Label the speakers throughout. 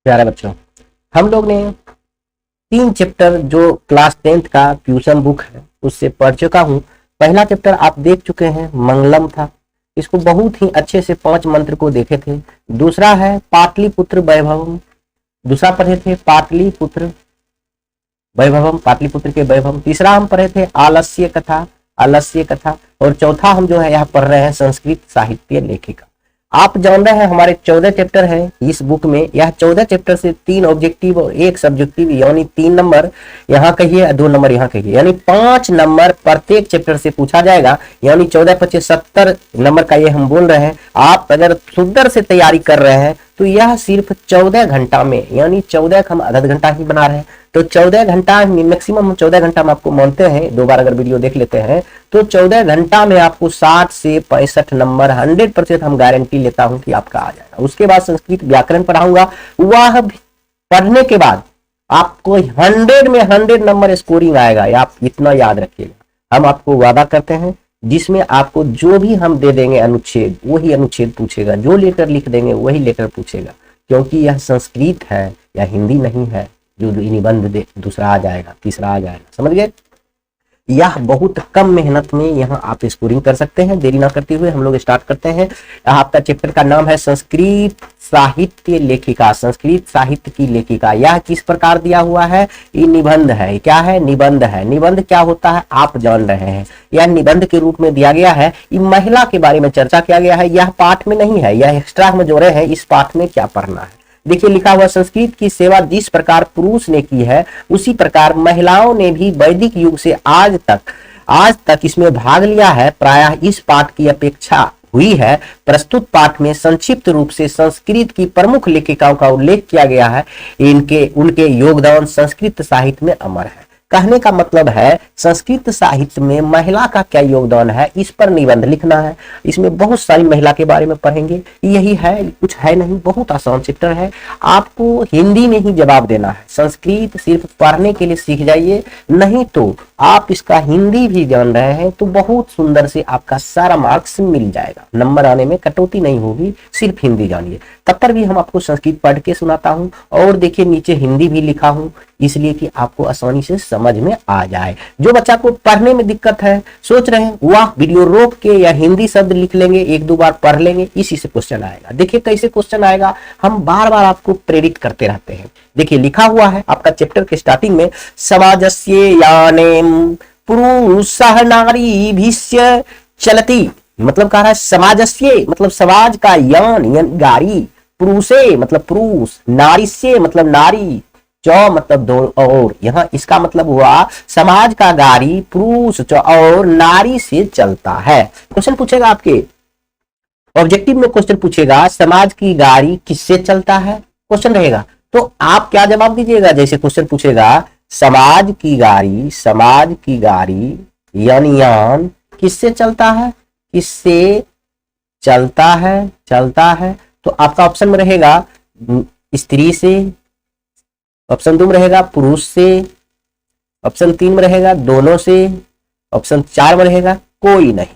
Speaker 1: प्यारे बच्चों, हम लोग ने 3 चैप्टर जो क्लास 10th का ट्यूशन बुक है उससे पढ़ चुका हूँ। पहला चैप्टर आप देख चुके हैं, मंगलम था। इसको बहुत ही अच्छे से 5 मंत्र को देखे थे। दूसरा है पाटलिपुत्र वैभवम, दूसरा पढ़े थे पाटलिपुत्र वैभवम, पाटलिपुत्र के वैभव। तीसरा हम पढ़े थे आलस्य कथा, आलस्य कथा। और चौथा हम जो है यहाँ पढ़ रहे हैं संस्कृत साहित्य लेखिका। आप जान रहे हैं हमारे 14 चैप्टर हैं इस बुक में। यह 14 चैप्टर से 3 ऑब्जेक्टिव और 1 सब्जेक्टिव, यानी 3 नंबर यहाँ कहिए, 2 नंबर यहाँ कहिए, यानी 5 नंबर प्रत्येक चैप्टर से पूछा जाएगा। यानी 14 25 70 नंबर का ये हम बोल रहे हैं। आप अगर सुंदर से तैयारी कर रहे हैं तो यह सिर्फ 14 घंटा में, यानी 14 हम आधा घंटा ही बना रहे हैं, तो 14 घंटा मैक्सिमम हम 14 घंटा में आपको मानते हैं। 2 बार अगर वीडियो देख लेते हैं तो 14 घंटा में आपको 60 से 65 नंबर 100% हम गारंटी लेता हूं कि आपका आ जाएगा। उसके बाद संस्कृत व्याकरण पढ़ाऊंगा, वह पढ़ने के बाद आपको 100 में 100 नंबर स्कोरिंग आएगा। आप इतना याद रखिएगा, हम आपको वादा करते हैं जिसमें आपको जो भी हम दे देंगे अनुच्छेद, वही अनुच्छेद पूछेगा, जो लेटर लिख देंगे वही लेटर पूछेगा, क्योंकि यह संस्कृत है या हिंदी नहीं है जो निबंध दूसरा आ जाएगा, तीसरा आ जाएगा। समझ गए? यह बहुत कम मेहनत में यहाँ आप स्कोरिंग कर सकते हैं। देरी ना करते हुए हम लोग स्टार्ट करते हैं। आपका चैप्टर का नाम है संस्कृत साहित्य लेखिका, संस्कृत साहित्य की लेखिका। यह किस प्रकार दिया हुआ है? ये निबंध है। क्या है? निबंध है। निबंध क्या होता है आप जान रहे हैं। यह निबंध के रूप में दिया गया है। ये महिला के बारे में चर्चा किया गया है। यह पाठ में नहीं है, यह एक्स्ट्रा हम जोड़े हैं। इस पाठ में क्या पढ़ना है देखिए, लिखा हुआ संस्कृत की सेवा जिस प्रकार पुरुष ने की है उसी प्रकार महिलाओं ने भी वैदिक युग से आज तक इसमें भाग लिया है। प्रायः इस पाठ की अपेक्षा हुई है। प्रस्तुत पाठ में संक्षिप्त रूप से संस्कृत की प्रमुख लेखिकाओं का उल्लेख किया गया है। उनके योगदान संस्कृत साहित्य में अमर है। कहने का मतलब है संस्कृत साहित्य में महिला का क्या योगदान है, इस पर निबंध लिखना है। इसमें बहुत सारी महिला के बारे में पढ़ेंगे। यही है, कुछ है नहीं, बहुत आसान चैप्टर है। आपको हिंदी में ही जवाब देना है। संस्कृत सिर्फ पढ़ने के लिए सीख जाइए, नहीं तो आप इसका हिंदी भी जान रहे हैं तो बहुत सुंदर से आपका सारा मार्क्स मिल जाएगा। नंबर आने में कटौती नहीं होगी, सिर्फ हिंदी जानिए। तब पर भी हम आपको संस्कृत पढ़ के सुनाता हूं और देखिए नीचे हिंदी भी लिखा हूं, इसलिए कि आपको आसानी से समझ में आ जाए। जो बच्चा को पढ़ने में दिक्कत है, सोच रहे हैं वह वीडियो रोक के या हिंदी शब्द लिख लेंगे, 1-2 बार पढ़ लेंगे, इसी से क्वेश्चन आएगा। देखिए कैसे क्वेश्चन आएगा, हम बार बार आपको प्रेरित करते रहते हैं। देखिए लिखा हुआ है आपका चैप्टर के स्टार्टिंग में, समाजस्य यानेम पुरुषः नारीभिश्च चलति। मतलब कह रहा है समाजस्य मतलब समाज का, यान गाड़ी, पुरुषे मतलब पुरुष, नारीस्य मतलब नारी, चौ मतलब दो और। यहाँ इसका मतलब हुआ समाज का गाड़ी पुरुष और नारी से चलता है। क्वेश्चन पूछेगा आपके ऑब्जेक्टिव में, क्वेश्चन पूछेगा समाज की गाड़ी किससे चलता है, क्वेश्चन रहेगा। तो आप क्या जवाब दीजिएगा? जैसे क्वेश्चन पूछेगा समाज की गाड़ी यान किससे चलता है, किससे चलता है। तो आपका ऑप्शन में रहेगा स्त्री से, ऑप्शन 2 में रहेगा पुरुष से, ऑप्शन 3 में रहेगा दोनों से, ऑप्शन 4 में रहेगा कोई नहीं।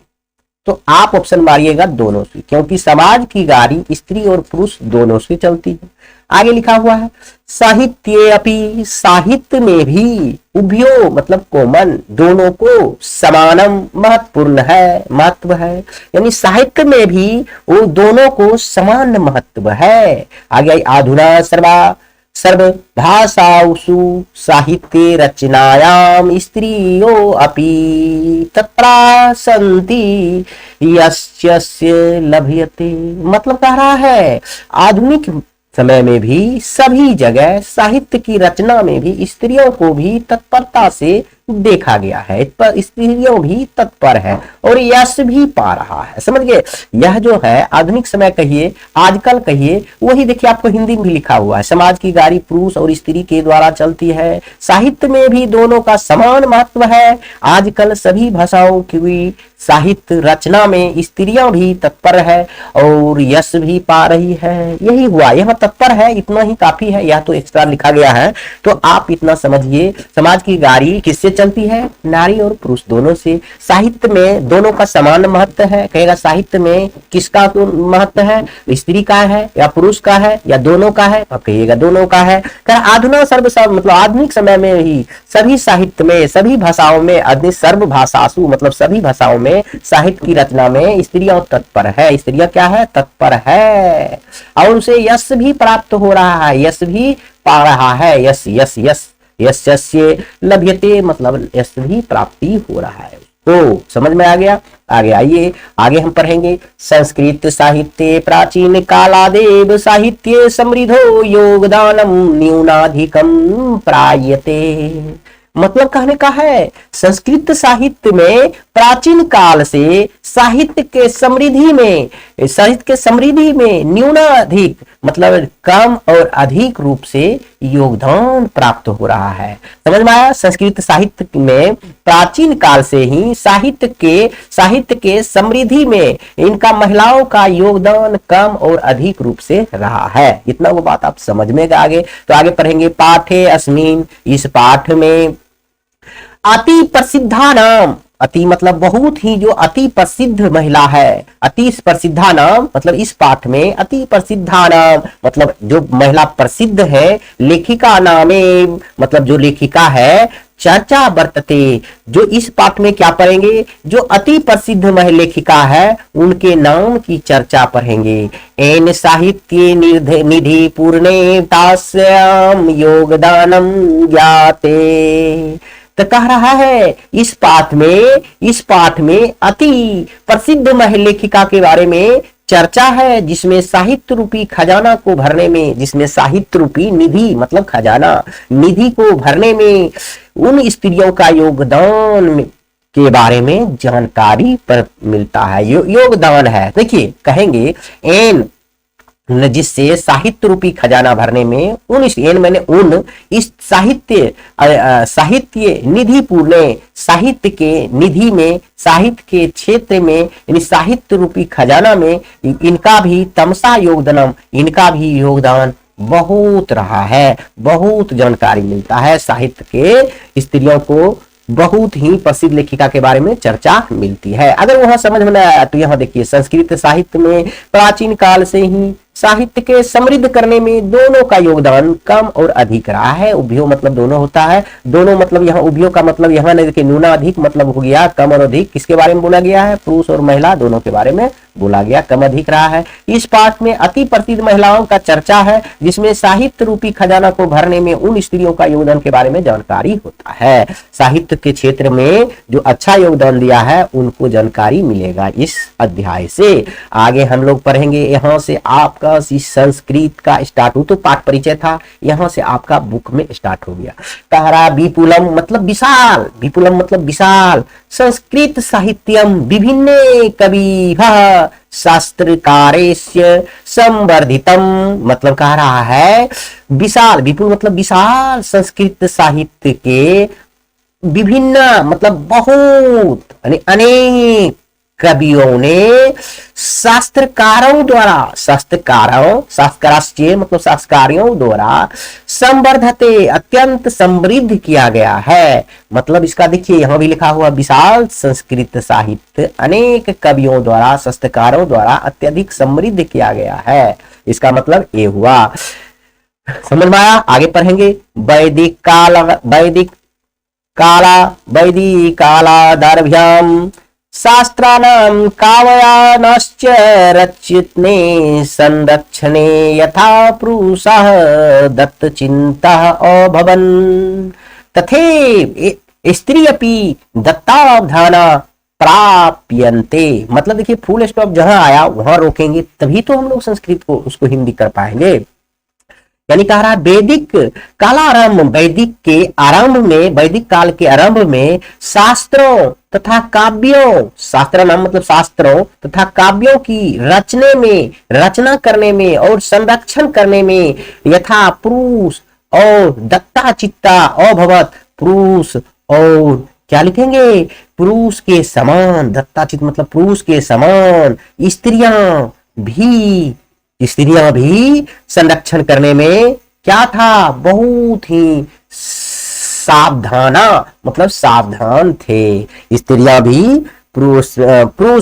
Speaker 1: तो आप ऑप्शन मारिएगा दोनों से, क्योंकि समाज की गाड़ी स्त्री और पुरुष दोनों से चलती है। आगे लिखा हुआ है साहित्य अपि, साहित्य में भी उभयो मतलब कॉमन, दोनों को समानम महत्व है। यानी साहित्य में भी वो दोनों को समान महत्व है। आगे आधुना सर्वभाषासु साहित्ये रचनायां स्त्रियो अपि तत्परा सन्ति यस्य लभ्यते। मतलब कह रहा है आधुनिक समय में भी सभी जगह साहित्य की रचना में भी स्त्रियों को भी तत्परता से देखा गया है, पर स्त्रियों भी तत्पर है और यश भी पा रहा है। समझ गए? यह जो है आधुनिक समय कहिए, आजकल कहिए, वही देखिए आपको हिंदी में भी लिखा हुआ है। समाज की गाड़ी पुरुष और स्त्री के द्वारा चलती है, साहित्य में भी दोनों का समान महत्व है। आजकल सभी भाषाओं की साहित्य रचना में स्त्रियां भी तत्पर है और यश भी पा रही है। यही हुआ, यह तत्पर है, इतना ही काफी है। यह तो एक्स्ट्रा लिखा गया है, तो आप इतना समझिए। समाज की गाड़ी किससे चलती है? नारी और पुरुष दोनों से। साहित्य में दोनों का समान महत्व है। कहेगा साहित्य में किसका महत्व है? स्त्री का है या पुरुष का है या दोनों का है? आप कहिएगा दोनों का है। मतलब आधुनिक समय में ही सभी साहित्य में, सभी भाषाओं में, सर्वभाषासु मतलब सभी भाषाओं में साहित्य की रचना में स्त्रियां तत्पर है। स्त्रियां क्या है? तत्पर है। और उसे यश भी प्राप्त हो रहा है, यश भी पा रहा है। यश यश यश यश यस्य लभ्यते मतलब यश भी प्राप्ति हो रहा है। तो समझ में आ गया? आगे आइए, आगे हम पढ़ेंगे संस्कृत साहित्य प्राचीन कालादेव साहित्य समृद्धो योगदानम न्यूनाधिकम प्रायते। मतलब कहने का है संस्कृत साहित्य में प्राचीन काल से साहित्य के समृद्धि में न्यूनाधिक मतलब कम और अधिक रूप से योगदान प्राप्त हो रहा है। समझ में आया? संस्कृत साहित्य में प्राचीन काल से ही साहित्य के समृद्धि में इनका महिलाओं का योगदान कम और अधिक रूप से रहा है। इतना वो बात आप समझ में आगे। तो आगे पढ़ेंगे पाठे अस्मिन, इस पाठ में अति प्रसिद्धा नाम, अति मतलब बहुत ही जो अति प्रसिद्ध महिला है, अति प्रसिद्धा नाम मतलब इस पाठ में अति प्रसिद्धा नाम मतलब जो महिला प्रसिद्ध है, लेखिका नामे मतलब जो लेखिका है, चर्चा वर्तते जो इस पाठ में क्या पढ़ेंगे? जो अति प्रसिद्ध महिला लेखिका है उनके नाम की चर्चा पढ़ेंगे। एन साहित्य निधि पूर्णे तास्याम योगदानम ज्ञाते। तो कह रहा है इस पाठ में अति प्रसिद्ध महिला लेखिका के बारे में चर्चा है, जिसमें साहित्य रूपी खजाना को भरने में, जिसमें साहित्य रूपी निधि मतलब खजाना निधि को भरने में उन स्त्रियों का योगदान के बारे में जानकारी पर मिलता है। योगदान है, देखिए कहेंगे एन जिससे साहित्य रूपी खजाना भरने में इस साहित्य निधि पूर्ण साहित्य के निधि में, साहित्य के क्षेत्र में यानी साहित्य रूपी खजाना में इनका भी तमसा योगदान, इनका भी योगदान बहुत रहा है। बहुत जानकारी मिलता है साहित्य के स्त्रियों को, बहुत ही प्रसिद्ध लेखिका के बारे में चर्चा मिलती है। अगर वहां समझ में न आया तो यहाँ देखिए संस्कृत साहित्य में प्राचीन काल से ही साहित्य के समृद्ध करने में दोनों का योगदान कम और अधिक रहा है। उभयो मतलब दोनों होता है, दोनों मतलब यहाँ उभयो का मतलब यहाँ देखिए न्यूनाधिक मतलब हो गया कम और अधिक। किसके बारे में बोला गया है? पुरुष और महिला दोनों के बारे में बोला गया, कम अधिक रहा है। इस पाठ में अति प्रसिद्ध महिलाओं का चर्चा है, जिसमें साहित्य रूपी खजाना को भरने में उन स्त्रियों का योगदान के बारे में जानकारी होता है। साहित्य के क्षेत्र में जो अच्छा योगदान दिया है उनको जानकारी मिलेगा इस अध्याय से। आगे हम लोग पढ़ेंगे, यहाँ से आपका संस्कृत का स्टार्ट हो, तो पाठ परिचय था, यहाँ से आपका बुक में स्टार्ट हो गया। तारा विपुलम मतलब विशाल, विपुलम मतलब विशाल, संस्कृत साहित्यम विभिन्न कवि शास्त्रकारेस्य संवर्धितम मतलब कह रहा है विशाल, विपुल मतलब विशाल संस्कृत साहित्य के विभिन्न मतलब बहुत अनेक कवियों ने शास्त्रकारों द्वारा, शास्त्राश्चर्य मतलब शास्त्रकारों द्वारा संवर्धते अत्यंत समृद्ध किया गया है। मतलब इसका देखिए यहाँ भी लिखा हुआ विशाल संस्कृत साहित्य अनेक कवियों द्वारा, शास्त्रकारों द्वारा अत्यधिक समृद्ध किया गया है। इसका मतलब ये हुआ। समझ में आया? आगे पढ़ेंगे वैदिक कालादर्भ्याम शास्त्राणां काव्यानाश्च रचितने संरक्षणे यथा पुरुषः दत्तचिन्तः अभवन् तथैव स्त्री अपि दत्तावधाना प्राप्यन्ते। मतलब देखिए फुल स्टॉप जहां आया वहां रोकेंगे, तभी तो हम लोग संस्कृत को उसको हिंदी कर पाएंगे। यानी कह रहा है वैदिक कालारंभ, वैदिक काल के आरंभ में शास्त्रों तथा काव्यों, शास्त्र नाम मतलब शास्त्रों तथा काव्यों की रचना करने में और संरक्षण करने में यथा पुरुष और दत्ता चित्ता अभवत, पुरुष और क्या लिखेंगे? पुरुष के समान, दत्ता चित्त मतलब पुरुष के समान स्त्रियां भी संरक्षण करने में क्या था? बहुत ही सावधाना मतलब सावधान थे। स्त्रियां भी पुरुष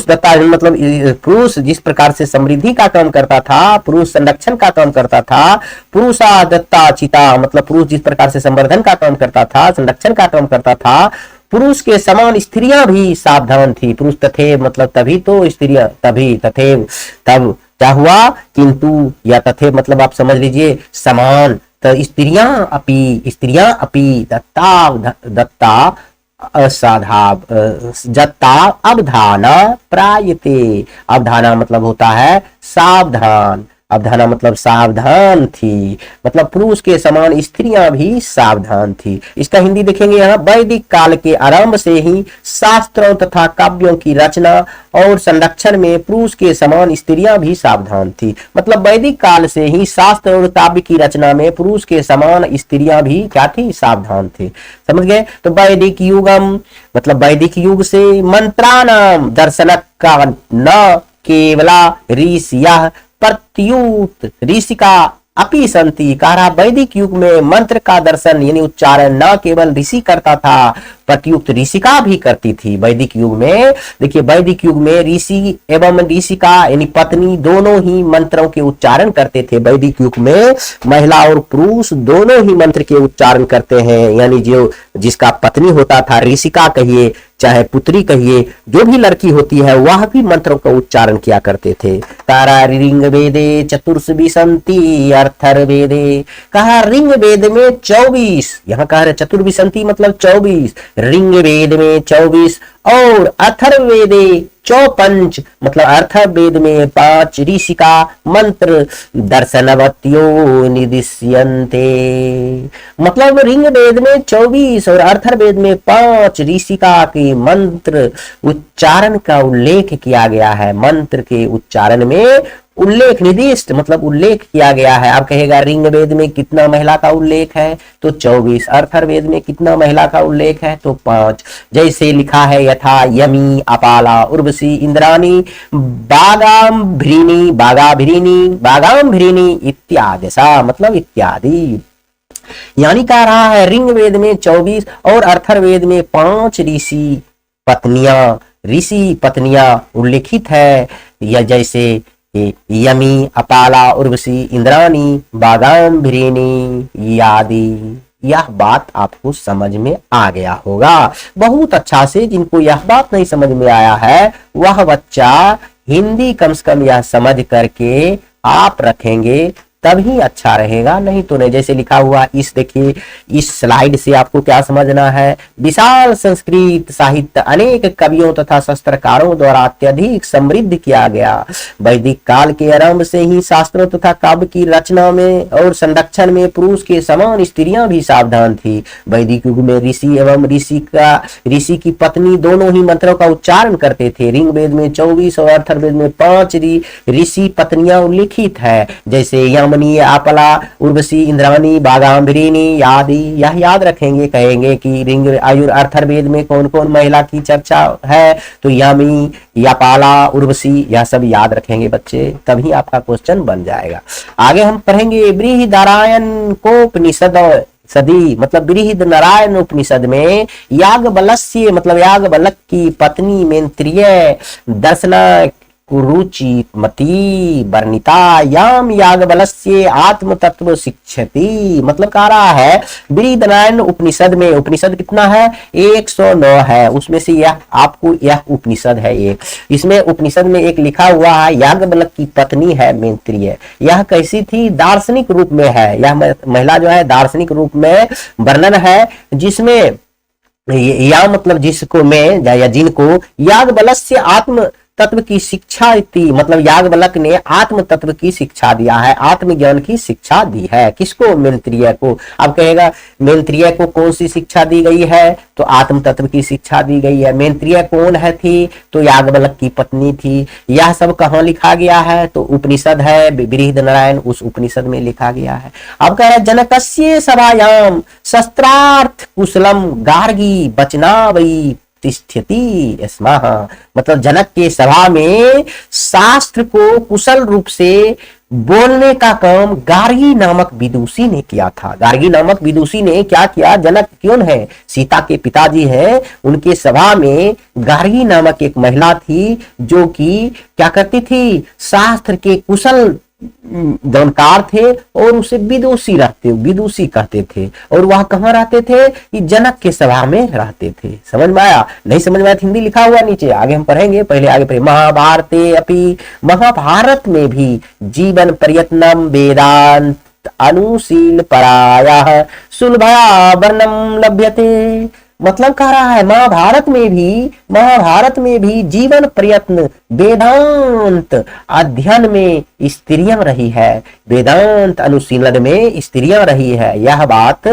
Speaker 1: दत्ता मतलब पुरुष जिस प्रकार से समृद्धि का काम करता था, पुरुष संरक्षण का काम करता था, पुरुषा दत्ता चिता मतलब पुरुष जिस प्रकार से संवर्धन का काम करता था, संरक्षण का काम करता था, पुरुष के समान स्त्रियां भी सावधान थी। पुरुष तथे मतलब तभी तो स्त्रियां, तभी तथे तब क्या हुआ, किंतु या तथे मतलब आप समझ लीजिए समान, तो स्त्रियां अपी दत्ता असाधा जत्ता अवधाना प्रायते। अवधाना मतलब होता है सावधान, अवधाना मतलब सावधान थी, मतलब पुरुष के समान स्त्रियां भी सावधान थी। इसका हिंदी देखेंगे यहाँ, वैदिक काल के आरंभ से ही शास्त्रों तथा काव्यों की रचना और संरक्षण में पुरुष के समान स्त्रियां भी सावधान थी। मतलब वैदिक काल से ही शास्त्र और काव्य की रचना में पुरुष के समान स्त्रियां भी क्या थी, सावधान थी। समझ गए। तो वैदिक युगम मतलब वैदिक युग से मंत्राणाम दर्शन का न केवला ऋषिया प्रत्युत ऋषिका अपि संति। कह रहा वैदिक युग में मंत्र का दर्शन यानी उच्चारण न केवल ऋषि करता था, प्रत्युक्त ऋषिका भी करती थी। वैदिक युग में देखिए, वैदिक युग में ऋषि एवं ऋषिका यानी पत्नी दोनों ही मंत्रों के उच्चारण करते थे। वैदिक युग में महिला और पुरुष दोनों ही मंत्र के उच्चारण करते हैं, यानी जो जिसका पत्नी होता था, ऋषिका कहिए चाहे पुत्री कहिए, जो भी लड़की होती है वह भी मंत्रों का उच्चारण किया करते थे। तारा रिंग वेदे चतुर्विशंति अर्थर्वेदे। कहा रिंग वेद में 24, यहाँ कह रहे चतुर्विशंति मतलब 24, रिंग वेद में 24 और अथर्ववेदे 54 मतलब अथर्ववेद में 5 ऋषिका मंत्र दर्शनवत्यो निदिश्यन्ते। मतलब रिंग वेद में 24 और अथर्ववेद में 5 ऋषिका के मंत्र उच्चारण का उल्लेख किया गया है। मंत्र के उच्चारण में उल्लेख निर्दिष्ट मतलब उल्लेख किया गया है। आप कहेगा रिंग वेद में कितना महिला का उल्लेख है, तो 24। अथर्ववेद में कितना महिला का उल्लेख है, तो 5। जैसे लिखा है यथा यमी अपाला उर्वशी इंद्राणी बागाभ्रिनी इत्यादि सा मतलब इत्यादि। यानी कह रहा है रिंग वेद में 24 और अथर्ववेद में 5 ऋषि पत्नियां उल्लेखित है। या जैसे यमी अपाला उर्वशी इंद्राणी बागाभ्रिनी आदि। यह बात आपको समझ में आ गया होगा बहुत अच्छा से। जिनको यह बात नहीं समझ में आया है वह बच्चा हिंदी कम से कम यह समझ करके आप रखेंगे तभी अच्छा रहेगा, नहीं तो नहीं। जैसे लिखा हुआ इस देखिए, इस स्लाइड से आपको क्या समझना है, विशाल संस्कृत साहित्य अनेक कवियों तथा शास्त्रकारों द्वारा अत्यधिक समृद्ध किया गया। वैदिक काल के आरंभ से ही शास्त्रों तथा काव्य की रचना में और संरक्षण में पुरुष के समान स्त्रियां भी सावधान थी। वैदिक युग में ऋषि एवं ऋषि की पत्नी दोनों ही मंत्रों का उच्चारण करते थे। ऋग वेद में 24 और अथर्ववेद में 5 ऋषि पत्नियां उल्लिखित है। जैसे यामिनी आपला उर्वशी इंद्राणी बागाभ्रिनी आदि। यह याद रखेंगे, कहेंगे कि ऋग आयुर अथर्ववेद में कौन कौन महिला की चर्चा है, तो यामी यापाला उर्वशी, यह सब याद रखेंगे बच्चे, तभी आपका क्वेश्चन बन जाएगा। आगे हम पढ़ेंगे बृहदारण्यक उपनिषद सदी मतलब बृहदनारायण उपनिषद में याज्ञवल्क्य मतलब याज्ञवल्क्य की पत्नी मैत्रेयी दर्शना रुचि मती वर्णिता याम याज्ञवल्क्य आत्म तत्व शिक्षति। मतलब कह रहा है बृहदनारायण उपनिषद में, उपनिषद कितना है 109 है, उसमें से यह आपको यह उपनिषद है एक। इसमें उपनिषद में एक लिखा हुआ है याज्ञवल्क्य की पत्नी है मैत्रेयी। यह कैसी थी, दार्शनिक रूप में है। यह महिला जो है दार्शनिक रूप में वर्णन है, जिसमें या मतलब जिसको में या जिनको याज्ञवल्क्य आत्म तत्व की शिक्षा दी, मतलब याज्ञवल्क्य ने आत्म तत्व की शिक्षा दिया है, आत्मज्ञान की शिक्षा दी है। किसको, मैत्रेयी को। अब कहेगा मैत्रेयी को कौन सी शिक्षा दी गई है, तो आत्म तत्व की शिक्षा दी गई है। मैत्रेयी कौन है थी, तो याज्ञवल्क्य की पत्नी थी। यह सब कहाँ लिखा गया है, तो उपनिषद है बृहदनारायण, उस उपनिषद में लिखा गया है। अब कह रहे जनकस्य सभायाम शस्त्रार्थ कुशलम गार्गी वचनावई तिष्ठति स्मः। मतलब जनक के सभा में शास्त्र को कुशल रूप से बोलने का काम गार्गी नामक विदुषी ने किया था। गार्गी नामक विदुषी ने क्या किया? जनक कौन है? सीता के पिताजी हैं। उनके सभा में गार्गी नामक एक महिला थी जो कि क्या करती थी? शास्त्र के कुशल जानकार थे और उसे विदुषी कहते थे। और वह कहाँ रहते थे? कि जनक के सभा में रहते थे। समझ में आया? नहीं समझ में आया हिंदी लिखा हुआ नीचे, आगे हम पढ़ेंगे। पहले आगे पढ़े। महाभारते अपि, महाभारत में भी जीवन प्रयत्नम वेदांत अनुशील परायः सुलभया वर्णम लभ्यते। मतलब कह रहा है महाभारत में भी जीवन प्रयत्न वेदांत अध्ययन में स्त्रियां रही है, वेदांत अनुशीलन में स्त्रियां रही है। यह बात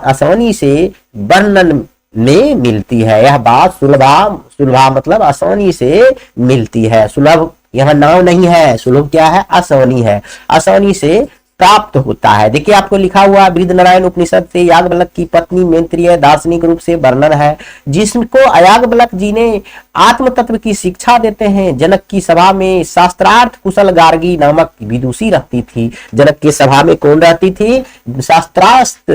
Speaker 1: आसानी से वर्णन में मिलती है। यह बात सुलभा मतलब आसानी से मिलती है। सुलभ यहाँ नाव नहीं है, सुलभ क्या है? आसानी है, आसानी से प्राप्त होता है। देखिए आपको लिखा हुआ बृहदनारायण उपनिषद से याज्ञवल्क्य की पत्नी मैत्रेयी दार्शनिक रूप से वर्णन है, जिसको याज्ञवल्क्य जी ने आत्म तत्व की शिक्षा देते हैं। जनक की सभा में शास्त्रार्थ कुशल गार्गी नामक विदुषी रहती थी। जनक के सभा में कौन रहती थी? शास्त्रार्थ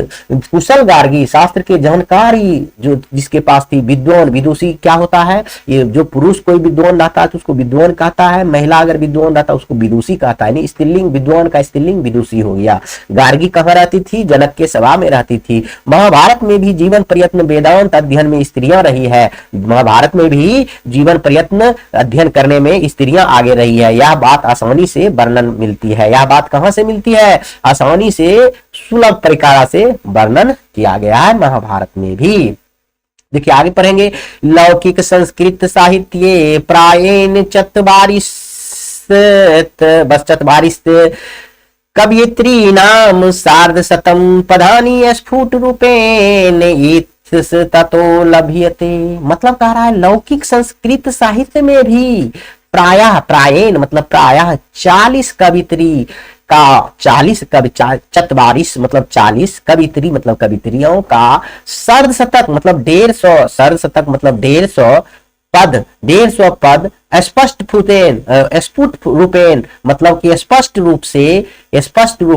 Speaker 1: कुशल गार्गी, शास्त्र के जानकारी जो जिसके पास थी। विद्वान विदुषी क्या होता है? ये जो पुरुष कोई विद्वान रहता है तो उसको विद्वान कहता है, महिला अगर विद्वान रहता है उसको विदुषी कहता है। स्त्रीलिंग विद्वान का स्त्रीलिंग विदुषी हो गया। गार्गी कहाँ रहती थी? जनक के सभा में रहती थी। महाभारत में भी जीवन प्रयत्न वेदांत अध्ययन में स्त्रियां रही है। महाभारत में भी जीवन प्रयत्न अध्ययन करने में स्त्रियां आगे रही है। यह बात आसानी से वर्णन मिलती है। यह बात कहां से मिलती है? आसानी से सुलभ प्रकार से वर्णन किया गया है महाभारत में भी। देखिए आगे पढ़ेंगे। लौकिक संस्कृत साहित्य प्रायेण चत्वारिंशत् कवयित्रीणां सार्धशतं पदानि स्फुट रूपेण ततो लभ्यते। मतलब कह रहा है लौकिक संस्कृत साहित्य में भी प्रायेण मतलब प्रायः 40 कवित्री का 40 कवि 44 मतलब 40 कवित्री मतलब कवित्रियों का सर्धशतक मतलब 150 सर्धशतक मतलब 150 पद स्पष्ट रूपेण मतलब कि स्पष्ट रूप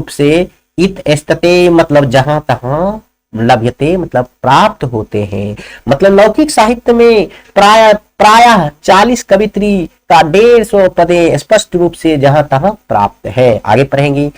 Speaker 1: से इत स्थिते मतलब जहां तहां लभ्यते मतलब प्राप्त होते हैं। मतलब लौकिक साहित्य में प्रायः 40 कवित्री का 150 पदे स्पष्ट रूप से जहां तहां प्राप्त है। आगे पढ़ेंगे।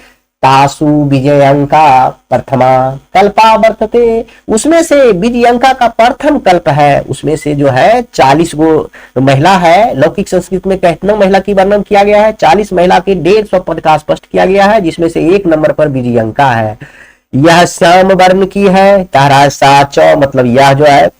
Speaker 1: तासु विजयंका प्रथमा कल्पा वर्तते। उसमें से विजयंका का प्रथम कल्प है। उसमें से जो है 40 गो महिला है। लौकिक संस्कृत में कितना महिला की वर्णन किया गया है? 40 महिला के 150 पद का स्पष्ट किया गया है, जिसमें से 1 नंबर पर विजयंका है। यह श्याम वर्ण की है। तारा साचौ मतलब यह जो है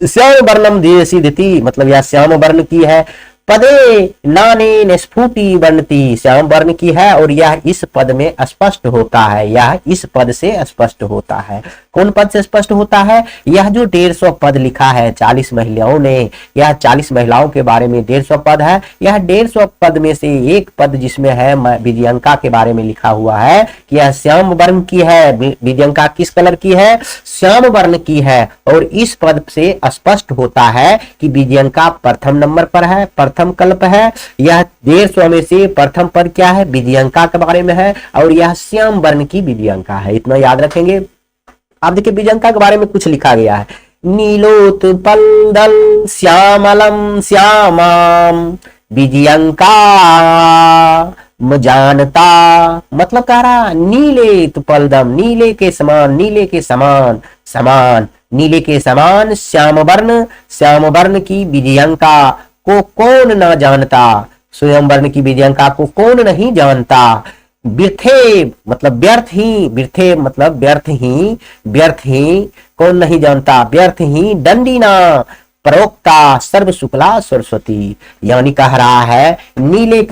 Speaker 1: श्याम वर्णम दिति मतलब यह श्याम वर्ण की है। पदे नाने स्फुटी वर्णती श्याम वर्ण की है और यह इस पद में स्पष्ट होता है। यह इस पद से स्पष्ट होता है। कौन पद से स्पष्ट होता है? यह जो 150 पद लिखा है 40 महिलाओं ने, यह 40 महिलाओं के बारे में 150 पद है। यह 150 पद में से एक पद जिसमें है विजयंका के बारे में लिखा हुआ है कि यह श्याम वर्ण की है। विजयंका किस कलर की है? श्याम वर्ण की है। और इस पद से स्पष्ट होता है कि विजयंका प्रथम नंबर पर है, प्रथम कल्प है। यह 150 में से प्रथम पद क्या है? विजयंका के बारे में है और यह श्याम वर्ण की विजयंका है। इतना याद रखेंगे। आप देखिए विजयंका के बारे में कुछ लिखा गया है। नीलोत्पलदल श्यामलम श्यामाम विजयंका जानता। मतलब कह रहा नीले तुपलदम नीले के समान नीले के समान श्याम वर्ण की विजयंका को कौन न जानता। स्वयं वर्ण की विजयंका को कौन नहीं जानता। व्यर्थे मतलब व्यर्थ ही कौन नहीं जानता। व्यर्थ ही दंडीना प्रोक्ता सर्व शुक्ला सरस्वती। यानी कह रहा है नीले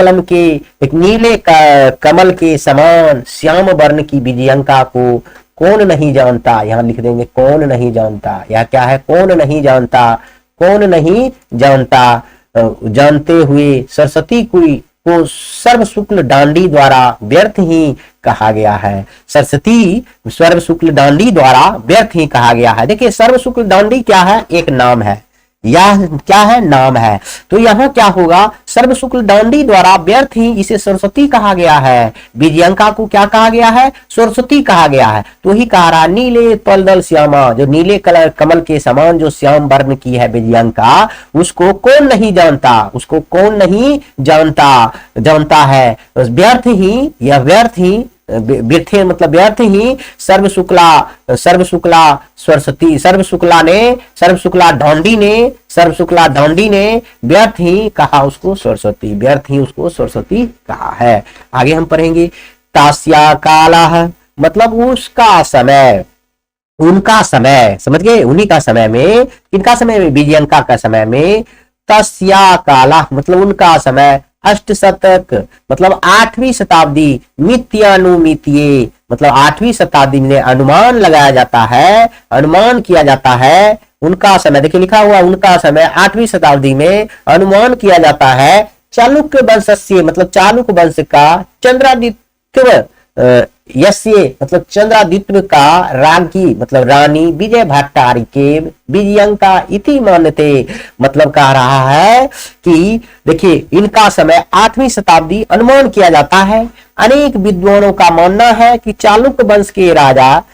Speaker 1: कमल के समान श्याम वर्ण की विजयंका को कौन नहीं जानता। यहाँ लिख देंगे कौन नहीं जानता। यह क्या है? कौन नहीं जानता। जानते हुए सरस्वती को सर्व शुक्ल डांडी द्वारा व्यर्थ ही कहा गया है। सरस्वती सर्व शुक्ल डांडी द्वारा व्यर्थ ही कहा गया है। देखिए सर्व शुक्ल डांडी क्या है? एक नाम है। यह क्या है, नाम है। तो यहाँ क्या होगा, सर्व शुक्ल डांडी द्वारा व्यर्थ ही इसे सरस्वती कहा गया है। विजयंका को क्या कहा गया है, सरस्वती कहा गया है। तो ही कहा रहा, नीले तलदल श्यामा, जो नीले कलर कमल के समान जो श्याम वर्ण की है विजयंका, उसको कौन नहीं जानता, उसको कौन नहीं जानता है। व्यर्थ ही, यह व्यर्थ ही, व्यर्थे मतलब व्यर्थ ही सर्व शुक्ला सरस्वती, सर्व शुक्ला डांडी ने व्यर्थ ही कहा उसको सरस्वती, व्यर्थ ही उसको सरस्वती कहा है। आगे हम पढ़ेंगे, तास्या काला मतलब उसका समय, उनका समय, समझ गए, उन्हीं का समय में, किनका समय में, विजयंका का समय में। तस्या काला मतलब उनका समय, अष्ट शतक मतलब 8वीं शताब्दी, मित्यानुमितिये मतलब 8वीं शताब्दी में अनुमान लगाया जाता है, अनुमान किया जाता है उनका समय। देखिए लिखा हुआ उनका समय 8वीं शताब्दी में अनुमान किया जाता है। चालुक्य वंश से मतलब चालुक्य वंश का चंद्रादित्य यस्य मतलब चंद्रादित्य का रागी मतलब रानी विजय भट्टारी के विजयंका इति मानते, मतलब कह रहा है कि देखिए इनका समय 8वीं शताब्दी अनुमान किया जाता है। अनेक विद्वानों का मानना है कि चालुक्य वंश के राजा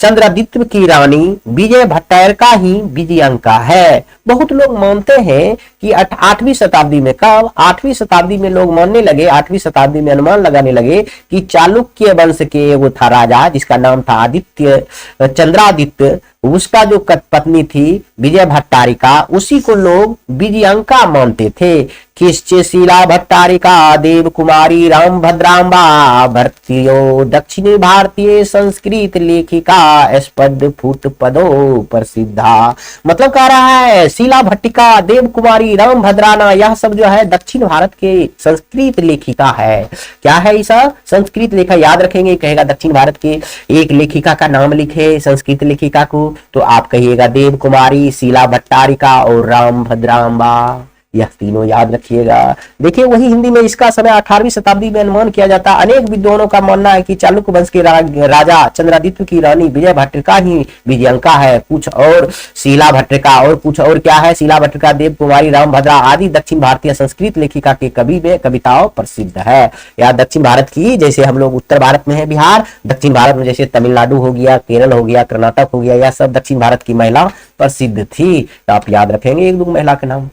Speaker 1: चंद्रादित्य की रानी विजय भट्टायर का ही विजयंका है। बहुत लोग मानते हैं कि 8वीं शताब्दी में, कब 8वीं शताब्दी में लोग मानने लगे, 8वीं शताब्दी में अनुमान लगाने लगे कि चालुक्य वंश के वो था राजा जिसका नाम था आदित्य चंद्रादित्य, उसका जो पत्नी थी विजय भट्टारिका, उसी को लोग विजयंका मानते थे। किसचे शीला भट्टारिका देव कुमारी राम भद्रांबा भर्तियो दक्षिणी भारतीय संस्कृत लेखिका स्पद फुट पदो प्रसिद्धा, मतलब कह रहा है शीला भट्टिका देव कुमारी राम भद्राना यह सब जो है दक्षिण भारत के संस्कृत लेखिका है। क्या है ऐसा, संस्कृत लेखा, याद रखेंगे, कहेगा दक्षिण भारत के एक लेखिका का नाम लिखे संस्कृत लेखिका को, तो आप कहिएगा देव कुमारी, शीला भट्टारिका और राम भद्रांबा, यह तीनों याद रखिएगा। देखिए वही हिंदी में इसका समय 18वीं शताब्दी में अनुमान किया जाता है। अनेक विद्वानों का मानना है कि चालुक्य वंश के राजा चंद्रादित्य की रानी विजय भट्टिका ही विजयंका है, कुछ और शीला भट्टिका और कुछ और क्या है, शीला भट्टिका देव कुमारी राम भद्रा आदि दक्षिण भारतीय संस्कृत लेखिका के कवि में कविताओं प्रसिद्ध है। या दक्षिण भारत की, जैसे हम लोग उत्तर भारत में है बिहार, दक्षिण भारत में जैसे तमिलनाडु हो गया, केरल हो गया, कर्नाटक हो गया, यह सब दक्षिण भारत की महिला प्रसिद्ध थी। तो आप याद रखेंगे एक दो महिला के नाम।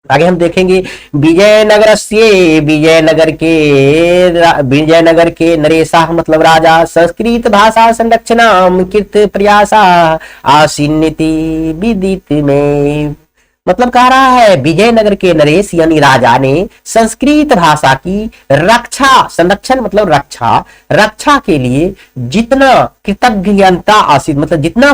Speaker 1: आगे हम देखेंगे विजयनगर के नरेशा मतलब राजा संस्कृत भाषा संरक्षणाम कृत प्रयासा आसीन्निति विदित में, मतलब कह रहा है विजयनगर के नरेश यानी राजा ने संस्कृत भाषा की रक्षा, संरक्षण मतलब रक्षा के लिए जितना कृतज्ञता आसित मतलब जितना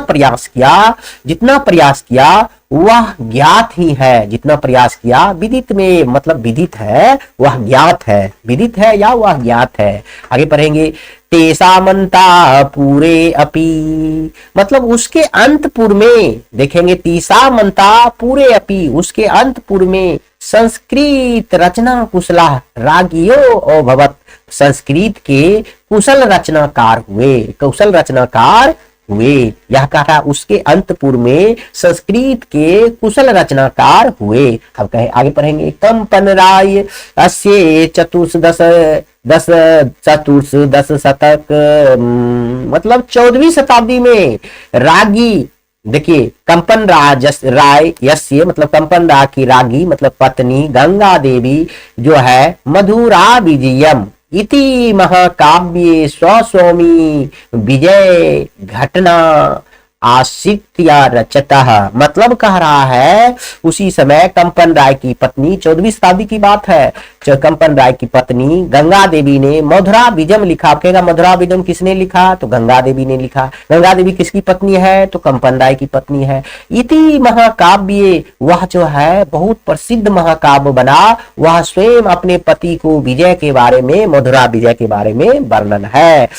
Speaker 1: प्रयास किया वह ज्ञात ही है, जितना प्रयास किया विदित में मतलब विदित है, वह ज्ञात है, विदित है या वह ज्ञात है। आगे पढ़ेंगे तेसामंता पूरे अपी मतलब उसके अंतपुर में, देखेंगे तीसामंता पूरे अपी उसके अंतपुर में संस्कृत रचना कुशला रागियो अभवत, संस्कृत के कुशल रचनाकार हुए, यह कहा उसके अंतपुर में संस्कृत के कुशल रचनाकार हुए। अब कहे आगे पढ़ेंगे कंपन राय अस्य चतुर्दश शतक मतलब 14वीं शताब्दी में रागी, देखिए कंपन राय यस्य मतलब कंपन राय की रागी मतलब पत्नी गंगा देवी जो है मधुरा विजयम इति महाकाव्ये स्वस्वामी विजय घटना आशित्या रचतः, मतलब कह रहा है उसी समय कंपन राय की पत्नी, 14वीं शताब्दी की बात है, कंपन राय की पत्नी गंगा देवी ने मधुरा विजम लिखा। आप कहेगा मधुरा विजम किसने लिखा, तो गंगा देवी ने लिखा। गंगा देवी किसकी पत्नी है, तो कंपन राय की पत्नी है। इति महाकाव्य वह जो है बहुत प्रसिद्ध महाकाव्य बना, वह स्वयं अपने पति को विजय के बारे में, मधुरा विजय के बारे में वर्णन है।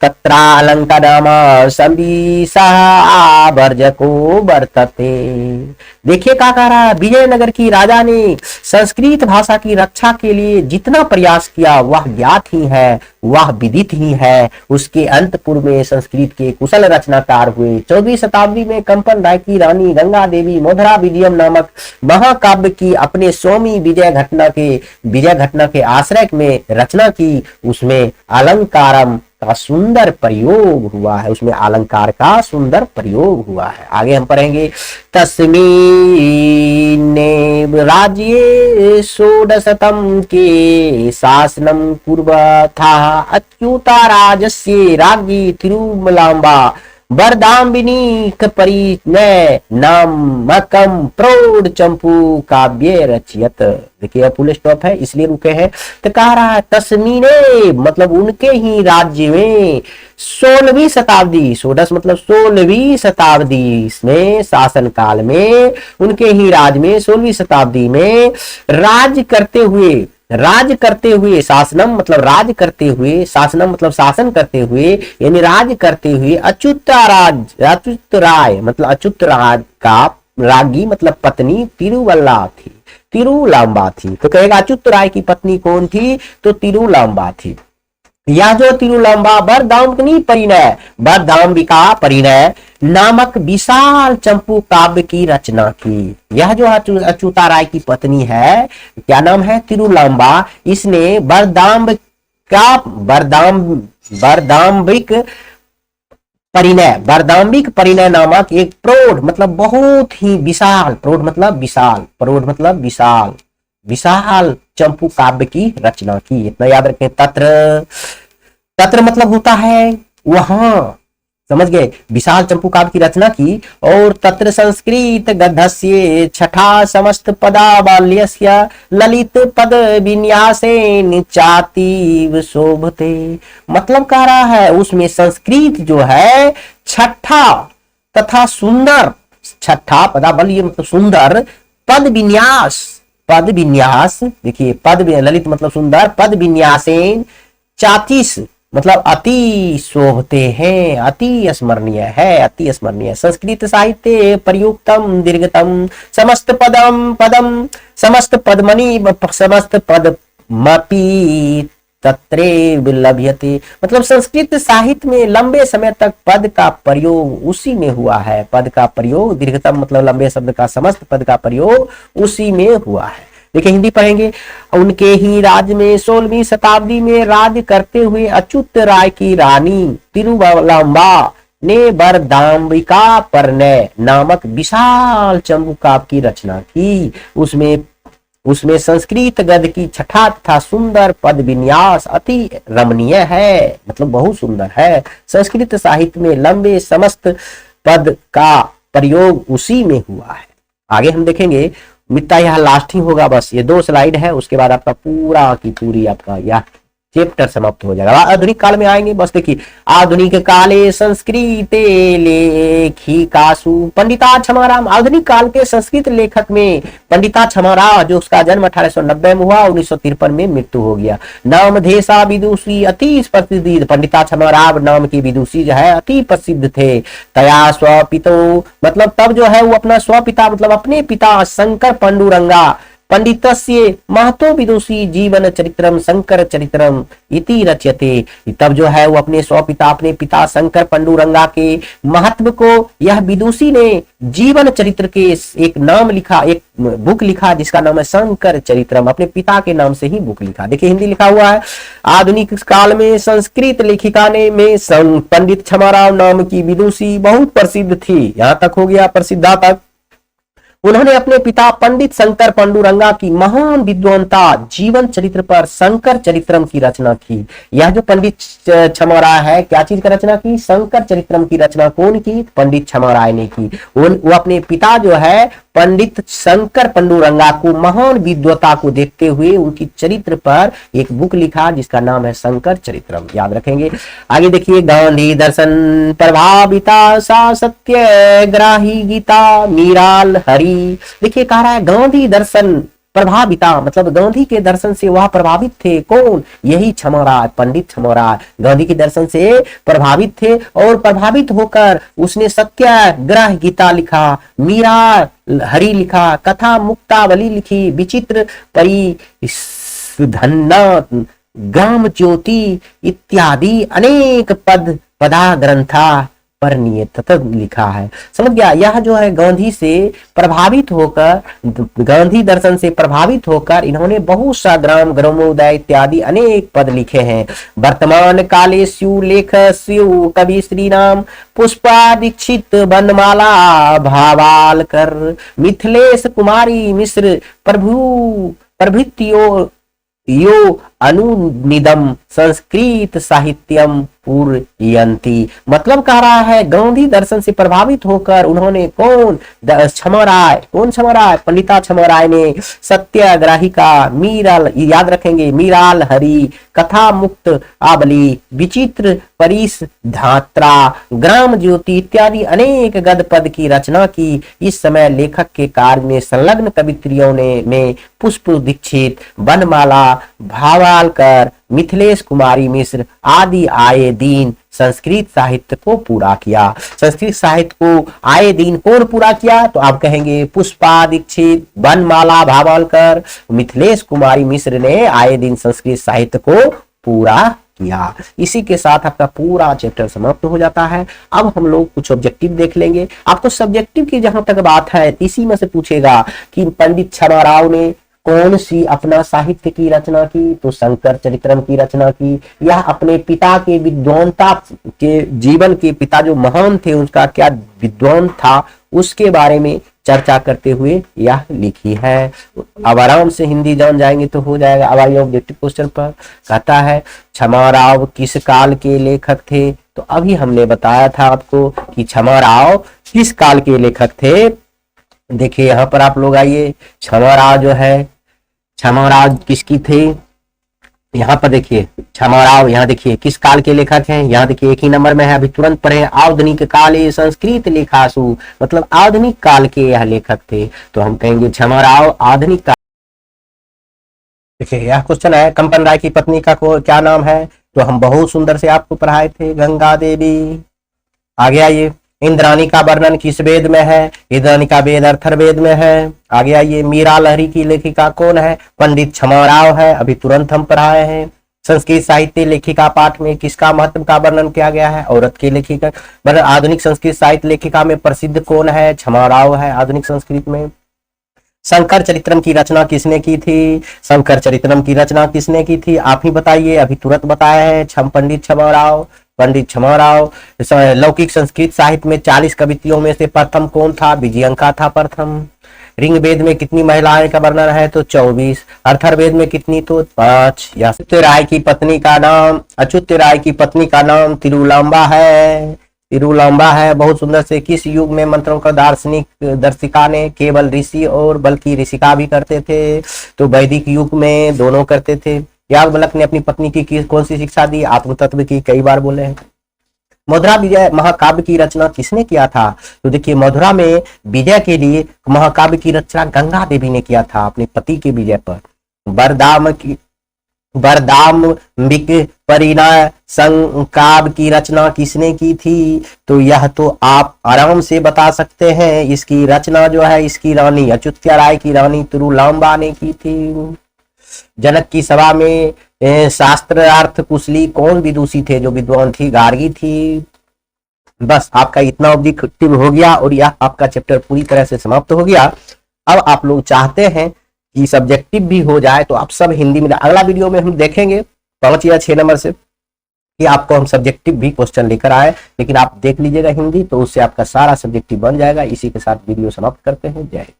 Speaker 1: तत्रालंकारम संविसावर्जको वर्तते। देखिए क्या कह रहा है, विजयनगर की राजा ने संस्कृत भाषा की रक्षा के लिए जितना प्रयास किया वह ज्ञात ही है, वह विदित ही है। उसके अंतपुर में संस्कृत के कुशल रचनाकार हुए। 14वीं शताब्दी में कंपन राय की रानी गंगा देवी मधुरा विजयम नामक महाकाव्य की अपने स्वामी विजय घटना के आश्रय में रचना की। उसमें अलंकारम का सुंदर प्रयोग हुआ है, उसमें अलंकार का सुंदर प्रयोग हुआ है। आगे हम पढ़ेंगे, तस्मिन्ने राज्ये षोडशतम के शासनम कुर्वथा अच्युता राजस्य राज्ञी तिरुमलांबा वरदाम्बिनी परिणय नामकम प्रौढ़ चंपू काव्य रचियत। देखिए फुल स्टॉप है इसलिए रुके हैं। तो कह रहा है तस्मीने मतलब उनके ही राज्य में 16वीं शताब्दी, षोडश मतलब 16वीं शताब्दी में शासन काल में उनके ही राज्य में 16वीं शताब्दी में राज करते हुए शासनम मतलब राज करते हुए, शासनम मतलब शासन करते हुए यानी राज करते हुए अच्युत राय मतलब अच्युत राज का राज्ञी मतलब पत्नी तिरुलांबा थी। तो कहेगा अच्युत राय की पत्नी कौन थी, तो तिरुलांबा थी। यह जो तिरुलांबा बरदाम्बिका परिणय नामक विशाल चंपू काव्य की रचना की। यह जो अच्युता राय की पत्नी है, क्या नाम है, तिरुलांबा, इसने बरदाम्बिक परिणय नामक एक प्रौढ़ मतलब बहुत ही विशाल, प्रौढ़ मतलब विशाल चंपू काव्य की रचना की। इतना याद रखें। तत्र मतलब होता है वहां, समझ गए, विशाल चंपू काव्य की रचना की। और तत्र संस्कृत गद्यस्य छठा समस्त पदावल्यस्य ललित पद विन्यासेन चातीव शोभते। मतलब कह रहा है उसमें संस्कृत जो है छठा तथा सुंदर, छठा पदावल्य मतलब सुंदर, पद विन्यास देखिए पद ललित मतलब सुंदर, पद विन्यासेन 34 मतलब अति शोभते हैं, अति स्मरणीय है। संस्कृत साहित्य प्रयुक्तम दीर्घतम समस्त पदम समस्त पदमणि समस्त पदमपि तत्रे लभ्यते। मतलब संस्कृत साहित्य में लंबे समय तक पद का प्रयोग उसी में हुआ है। पद का प्रयोग दीर्घतम मतलब लंबे शब्द का समस्त पद का प्रयोग उसी में हुआ है। देखिए हिंदी पढ़ेंगे। उनके ही राज्य में 16वीं शताब्दी में राज करते हुए अच्युत राय की रानी तिरुवलांबा ने वरदाम्बिका परिणय नामक विशाल चंपू काव्य की रचना की। उसमें संस्कृत गद्य की छठा तथा सुंदर पद विन्यास अति रमणीय है, मतलब बहुत सुंदर है। संस्कृत साहित्य में लंबे समस्त पद का प्रयोग उसी में हुआ है। आगे हम देखेंगे, मित्ता यह लास्ट ही होगा, बस ये 2 स्लाइड है, उसके बाद आपका पूरा की पूरी आपका यह चैप्टर समाप्त हो जाएगा। आधुनिक काल में आएंगे। बस देखिए, आधुनिक काले संस्कृते लेखिकासु पंडिता छमाराम। आधुनिक काल के संस्कृत लेखक में पंडिता छमाराम, जो उसका जन्म 1890 में हुआ, 1953 में मृत्यु हो गया। नामधेशा विदुषी अति प्रसिद्ध, पंडिता छमाराम नाम की विदुषी जो है अति प्रसिद्ध थे। तया स्वपितो मतलब तब जो है वो अपना स्वपिता मतलब अपने पिता शंकर पांडुरंगा पंडितस्य महतो विदुषी जीवन चरित्रम शंकर चरित्रम इति रच्यते। तब जो है वो अपने स्वपिता अपने पिता शंकर पांडुरंगा के महत्व को यह विदुषी ने जीवन चरित्र के एक नाम लिखा, एक बुक लिखा जिसका नाम है शंकर चरित्रम। अपने पिता के नाम से ही बुक लिखा। देखिए हिंदी लिखा हुआ है। आधुनिक काल में संस्कृत लेखिका ने में पंडित छमाराम नाम की विदुषी बहुत प्रसिद्ध थी। यहाँ तक हो गया प्रसिद्धा तक। उन्होंने अपने पिता पंडित शंकर पांडुरंगा की महान विद्वानता जीवन चरित्र पर शंकर चरित्रम की रचना की। यह जो पंडित छमाराय है क्या चीज का रचना की? शंकर चरित्रम की रचना कौन की? पंडित छमाराय ने की। वो अपने पिता जो है पंडित शंकर पांडुरंगा को महान विद्वता को देखते हुए उनकी चरित्र पर एक बुक लिखा जिसका नाम है शंकर चरित्रम। याद रखेंगे। आगे देखिए, गांधी दर्शन प्रभाविता सा सत्यग्राही गीता मीराल हरि। देखिए कह रहा है गांधी दर्शन प्रभाविता मतलब गांधी के दर्शन से वह प्रभावित थे। कौन? यही छमाराय, पंडित छमाराय गांधी के दर्शन से प्रभावित थे और प्रभावित होकर उसने सत्याग्रह गीता लिखा, मीरा हरि लिखा, कथा मुक्तावली लिखी, विचित्र परिधन्ना, ग्राम ज्योति इत्यादि अनेक पदा ग्रंथा पर नियत लिखा है। समझ गया? यह जो है गांधी से प्रभावित होकर, गांधी दर्शन से प्रभावित होकर इन्होंने बहुत सा ग्रामोदय इत्यादि अनेक पद लिखे हैं। वर्तमान काले स्यु लेख स्यु कवि श्री राम पुष्पा दीक्षित बनमाला भावालकर मिथिलेश कुमारी मिश्र प्रभृतियों यो अनुनिदम संस्कृत साहित्यम पूरयंती। मतलब कह रहा है गांधी दर्शन से प्रभावित होकर उन्होंने कौन? छमाराय, कौन छमाराय? पंडिता छमाराय ने सत्याग्रहिका, मीराल, याद रखेंगे, मीराल हरि, कथा मुक्त आवली, विचित्र परिसधात्रा, ग्राम ज्योति इत्यादि अनेक गद पद की रचना की। इस समय लेखक के कार्य में संलग्न कवित्रियों ने में पुष्प दीक्षित, बनमाला भावालकर, मिथिलेश कुमारी मिश्र आदि आए दिन संस्कृत साहित्य को पूरा किया। संस्कृत साहित्य को आए दिन कौन पूरा किया? तो आप कहेंगे पुष्पा दीक्षित, बनमाला भावालकर, मिथिलेश कुमारी मिश्र ने आए दिन संस्कृत साहित्य को पूरा किया। इसी के साथ आपका पूरा चैप्टर समाप्त हो जाता है। अब हम लोग कुछ ऑब्जेक्टिव देख लेंगे। आपको सब्जेक्टिव की जहां तक बात है, इसी में से पूछेगा कि पंडित छमाराव ने कौन सी अपना साहित्य की रचना की? तो शंकर चरित्रम की रचना की। यह अपने पिता के विद्वानता के जीवन के, पिता जो महान थे उनका क्या विद्वान था उसके बारे में चर्चा करते हुए यह लिखी है। अब आराम से हिंदी जान जाएंगे तो हो जाएगा। अब आइए ऑब्जेक्टिव क्वेश्चन पर। कहता है छमाराव किस काल के लेखक थे? तो अभी हमने बताया था आपको कि छमाराव किस काल के लेखक थे। देखिए यहाँ पर आप लोग आइए, छमाराव जो है, छमाराव किसकी थे? यहाँ पर देखिए छमाराव, यहाँ देखिए किस काल के लेखक हैं। यहाँ देखिए एक ही नंबर में है, अभी तुरंत पढ़े, आधुनिक काले संस्कृत लेखासु, मतलब आधुनिक काल के यह लेखक थे। तो हम कहेंगे छमाराव आधुनिक काल। देखिए यह क्वेश्चन है, कंपन राय की पत्नी का क्या नाम है? तो हम बहुत सुंदर से आपको पढ़ाए थे, गंगा देवी। आगे आइए, इंद्राणी का वर्णन किस वेद में है? इंद्राणी का वेद अथर्ववेद में है। आगे आइए, मीरा लहरी की लेखिका कौन है? पंडित छमाराव है, अभी तुरंत हम पढ़ाए हैं। संस्कृत साहित्य लेखिका पाठ में किसका महत्व का वर्णन किया गया है? औरत की लेखिका। आधुनिक संस्कृत साहित्य लेखिका में प्रसिद्ध कौन है? छमाराव है आधुनिक संस्कृत में। शंकर चरित्रम की रचना किसने की थी? शंकर चरित्रम की रचना किसने की थी? आप ही बताइए, अभी तुरंत बताया है, पंडित छमाराव। पंडित छमाराव। लौकिक संस्कृत साहित्य में 40 कवित्रियों में से प्रथम कौन था? विजयंका था प्रथम। ऋग्वेद में कितनी महिलाएं का वर्णन है? तो 24। अथर्ववेद में कितनी? तो 5। अच्युत राय की पत्नी का नाम, अच्युत राय की पत्नी का नाम तिरुलांबा है। तिरुलांबा है। बहुत सुंदर से, किस युग में मंत्रों का दार्शनिक दर्शिका ने केवल ऋषि और बल्कि ऋषिका भी करते थे? तो वैदिक युग में दोनों करते थे। याज्ञवल्क्य ने अपनी पत्नी की कौन सी शिक्षा दी? आत्मतत्व की, कई बार बोले हैं। मधुरा विजय महाकाव्य की रचना किसने किया था? तो देखिए मधुरा में विजय के लिए महाकाव्य की रचना गंगा देवी ने किया था अपने पति के विजय पर। बरदाम्बिक परिणय संकाव्य की रचना किसने की थी? तो यह तो आप आराम से बता सकते हैं। इसकी रचना जो है इसकी रानी अच्युत राय की रानी तिरुलांबा ने की थी। जनक की सभा में शास्त्रार्थ कुशली कौन विदुषी थे? जो विद्वान थी गार्गी थी। बस आपका इतना ऑब्जेक्टिव हो गया और यह आपका चैप्टर पूरी तरह से समाप्त हो गया। अब आप लोग चाहते हैं कि सब्जेक्टिव भी हो जाए तो आप सब हिंदी में, अगला वीडियो में हम देखेंगे 5 या 6 नंबर से कि आपको हम सब्जेक्टिव भी क्वेश्चन लेकर आए, लेकिन आप देख लीजिएगा हिंदी तो उससे आपका सारा सब्जेक्टिव बन जाएगा। इसी के साथ वीडियो समाप्त करते हैं। जय हिंद।